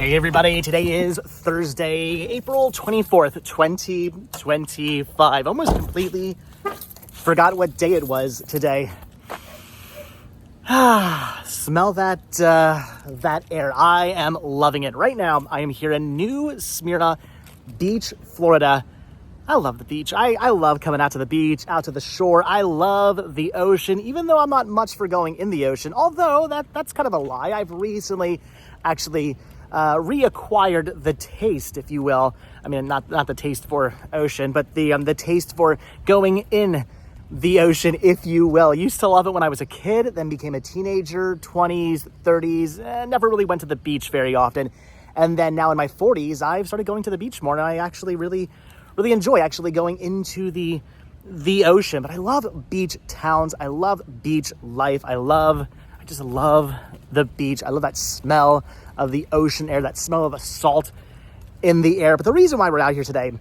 Hey everybody, today is Thursday, April 24th, 2025. Almost completely forgot what day it was today. Smell that air. I am loving it. Right now, I am here in New Smyrna Beach, Florida. I love the beach. I love coming out to the beach, out to the shore. I love the ocean, even though I'm not much for going in the ocean. Although that's kind of a lie. I've recently actually reacquired the taste, if you will. I mean, not the taste for ocean, but the taste for going in the ocean, if you will. Used to love it when I was a kid, then became a teenager, 20s, 30s, never really went to the beach very often. And then now in my 40s, I've started going to the beach more, and I actually really enjoy actually going into the ocean. But I love beach towns. I love beach life. I just love the beach. I love that smell of the ocean air, that smell of the salt in the air. But the reason why we're out here today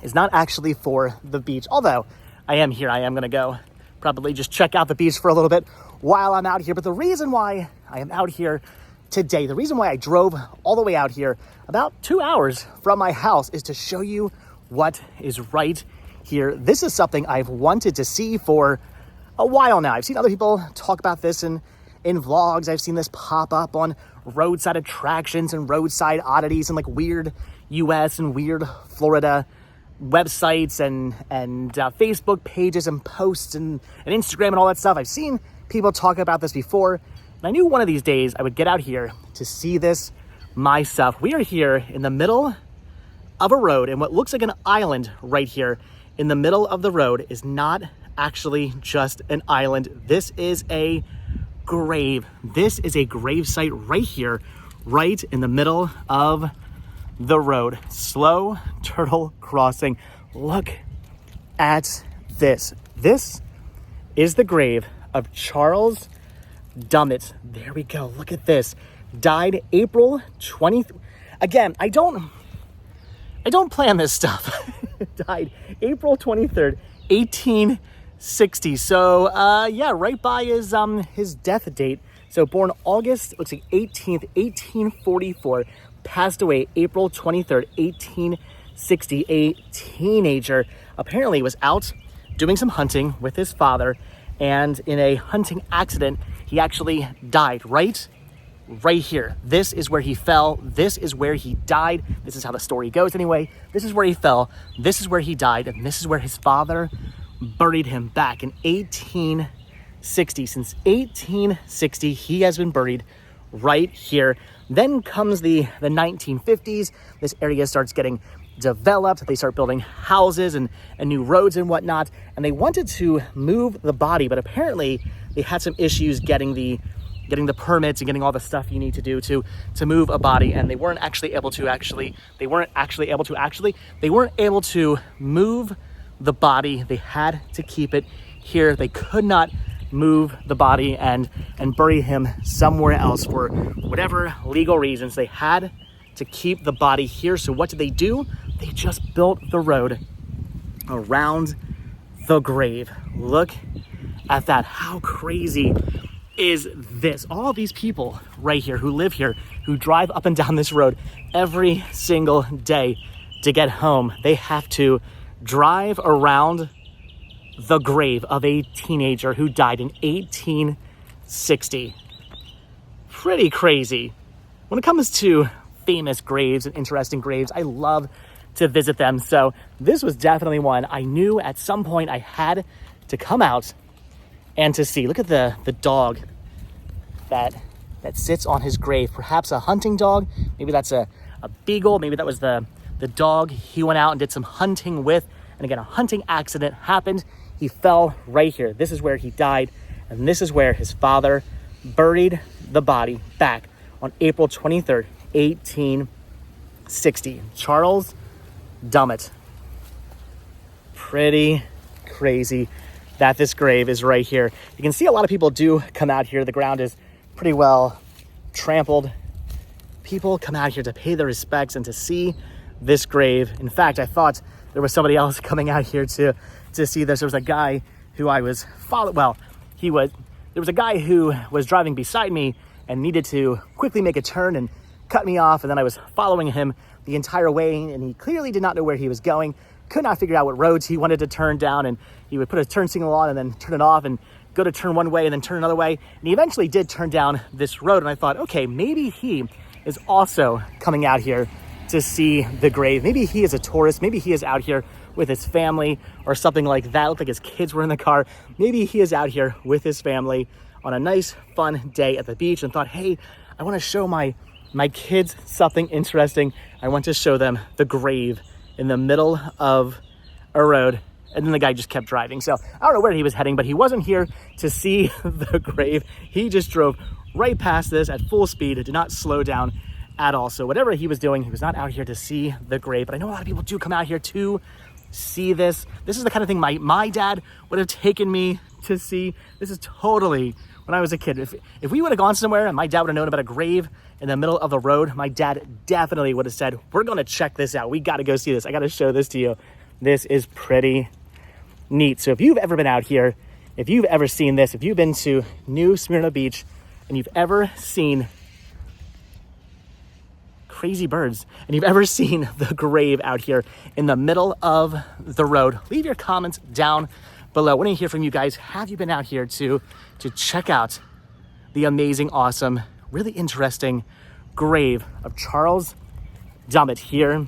is not actually for the beach. Although I am here, I am going to go probably just check out the beach for a little bit while I'm out here. But the reason why I am out here today, the reason why I drove all the way out here about 2 hours from my house, is to show you what is right here. This is something I've wanted to see for a while now. I've seen other people talk about this in vlogs. I've seen this pop up on roadside attractions and roadside oddities and like weird US and weird Florida websites and Facebook pages and posts and Instagram and all that stuff. I've seen people talk about this before, and I knew one of these days I would get out here to see this myself. We are here in the middle of a road, and what looks like an island right here in the middle of the road is not actually just an island. This is a grave. This is a grave site right here, right in the middle of the road. Slow turtle crossing. Look at this. This is the grave of Charles Dummett. There we go. Look at this. Died April 20th. Again, I don't plan this stuff. Died April 23rd, 1860. So, yeah, right by his death date. So born August, looks like 18th, 1844. Passed away April 23rd, 1860. A teenager apparently was out doing some hunting with his father, and in a hunting accident, he actually died right here. This is where he fell. This is where he died. This is how the story goes anyway. This is where he fell. This is where he died. And this is where his father buried him back in 1860. Since 1860, he has been buried right here. Then comes the 1950s. This area starts getting developed. They start building houses and new roads and whatnot. And they wanted to move the body, but apparently they had some issues getting the permits and getting all the stuff you need to do to move a body, and they weren't able to move the body. They had to keep it here. They could not move the body and bury him somewhere else for whatever legal reasons. They had to keep the body here. So what did they do? They just built the road around the grave. Look at that. How crazy is this? All these people right here who live here, who drive up and down this road every single day to get home, they have to drive around the grave of a teenager who died in 1860. Pretty crazy. When it comes to famous graves and interesting graves, I love to visit them. So this was definitely one I knew at some point I had to come out and to see. Look at the dog that sits on his grave. Perhaps a hunting dog. Maybe that's a beagle. Maybe that was the dog he went out and did some hunting with. And again, a hunting accident happened. He fell right here. This is where he died. And this is where his father buried the body back on April 23rd, 1860. Charles Dummett. Pretty crazy that this grave is right here. You can see a lot of people do come out here. The ground is pretty well trampled. People come out here to pay their respects and to see this grave. In fact, I thought there was somebody else coming out here to see this. There was a guy who I was following. Well, there was a guy who was driving beside me and needed to quickly make a turn and cut me off, and then I was following him the entire way, and he clearly did not know where he was going, could not figure out what roads he wanted to turn down, and he would put a turn signal on and then turn it off and go to turn one way and then turn another way. And he eventually did turn down this road, and I thought, okay, maybe he is also coming out here to see the grave. Maybe he is a tourist. Maybe he is out here with his family or something like that. It looked like his kids were in the car. Maybe he is out here with his family on a nice, fun day at the beach and thought, hey, I want to show my kids something interesting. I want to show them the grave in the middle of a road. And then the guy just kept driving. So I don't know where he was heading, but he wasn't here to see the grave. He just drove right past this at full speed. Did not slow down at all. So whatever he was doing, he was not out here to see the grave. But I know a lot of people do come out here to see this. This is the kind of thing my dad would have taken me to see. This is totally when I was a kid. If we would have gone somewhere and my dad would have known about a grave in the middle of the road, my dad definitely would have said, we're going to check this out. We got to go see this. I got to show this to you. This is pretty neat. So if you've ever been out here, if you've ever seen this, if you've been to New Smyrna Beach and you've ever seen crazy birds and you've ever seen the grave out here in the middle of the road, leave your comments down below. I want to hear from you guys. Have you been out here to check out the amazing, awesome, really interesting grave of Charles Dummett here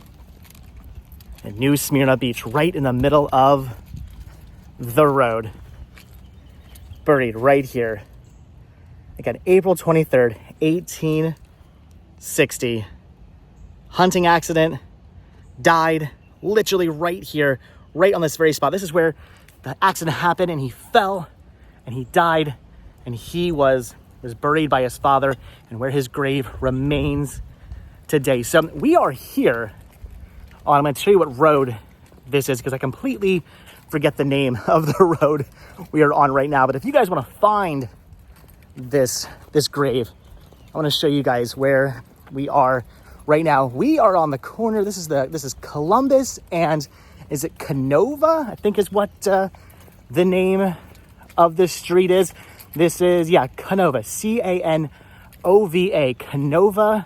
in New Smyrna Beach, right in the middle of the road, buried right here. Again, April 23rd, 1860. Hunting accident, died literally right here, right on this very spot. This is where the accident happened, and he fell and he died, and he was buried by his father, and where his grave remains today. So we are here on, I'm going to show you what road this is because I completely forget the name of the road we are on right now. But if you guys want to find this grave, I want to show you guys where we are right now. We are on the corner. This is Columbus and is it Canova? I think is what the name of this street is. This is, Canova, Canova, Canova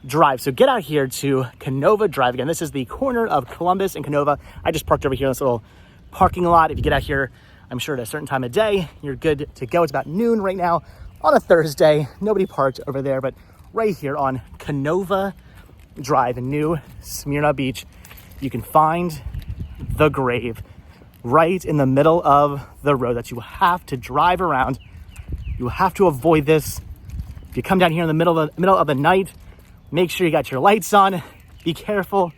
Drive. So get out here to Canova Drive. Again, this is the corner of Columbus and Canova. I just parked over here in this little parking lot. If you get out here, I'm sure at a certain time of day, you're good to go. It's about noon right now on a Thursday. Nobody parked over there, but right here on Canova Drive in New Smyrna Beach, you can find the grave right in the middle of the road that you have to drive around. You have to avoid this. If you come down here in the middle of the night, make sure you got your lights on. Be careful.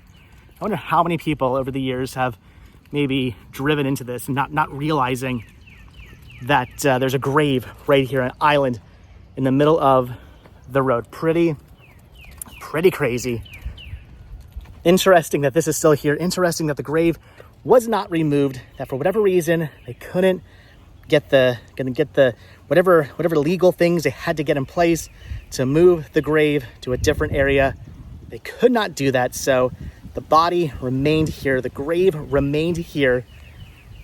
I wonder how many people over the years have maybe driven into this and not realizing that there's a grave right here, an island in the middle of the road. Pretty crazy. Interesting that this is still here. Interesting that the grave was not removed, that for whatever reason they couldn't get the whatever legal things they had to get in place to move the grave to a different area. They could not do that, so the body remained here, the grave remained here,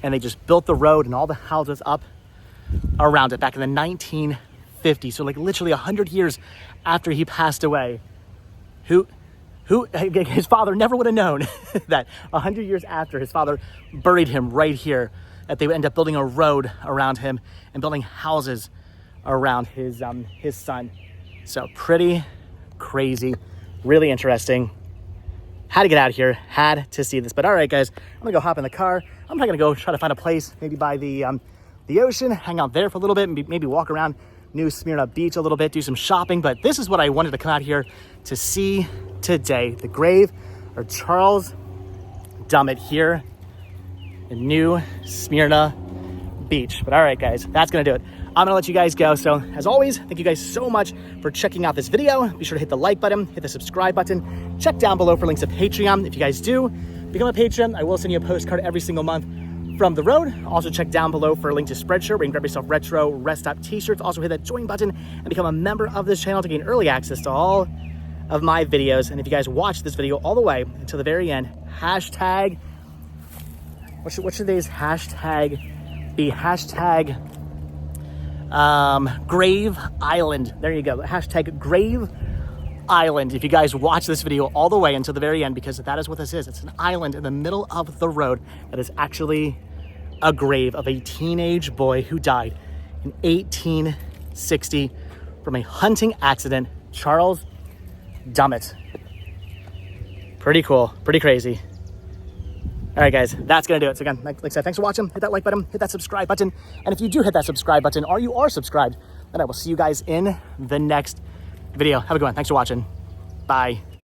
and they just built the road and all the houses up around it back in the 1950s. So like literally 100 years after he passed away. Who his father never would have known that 100 years after his father buried him right here, that they would end up building a road around him and building houses around his son. So pretty crazy, really interesting. Had to get out of here, had to see this. But all right, guys, I'm gonna go hop in the car. I'm probably gonna go try to find a place, maybe by the ocean, hang out there for a little bit, and maybe walk around New Smyrna Beach a little bit, do some shopping. But this is what I wanted to come out here to see today. The grave of Charles Dummett here in New Smyrna Beach. But all right, guys, that's gonna do it. I'm gonna let you guys go. So as always, thank you guys so much for checking out this video. Be sure to hit the like button, hit the subscribe button. Check down below for links to Patreon. If you guys do become a patron, I will send you a postcard every single month from the road. Also check down below for a link to Spreadshirt where you can grab yourself retro rest stop t-shirts. Also hit that join button and become a member of this channel to gain early access to all of my videos. And if you guys watch this video all the way until the very end, hashtag, what should today's hashtag be? Hashtag Grave Island. There you go. Hashtag Grave island. If you guys watch this video all the way until the very end, because that is what this is. It's an island in the middle of the road that is actually a grave of a teenage boy who died in 1860 from a hunting accident. Charles Dummett. Pretty cool, pretty crazy. All right, guys, that's gonna do it. So again, like I said, thanks for watching. Hit that like button, hit that subscribe button. And if you do hit that subscribe button, or you are subscribed, then I will see you guys in the next video. Have a good one. Thanks for watching. Bye.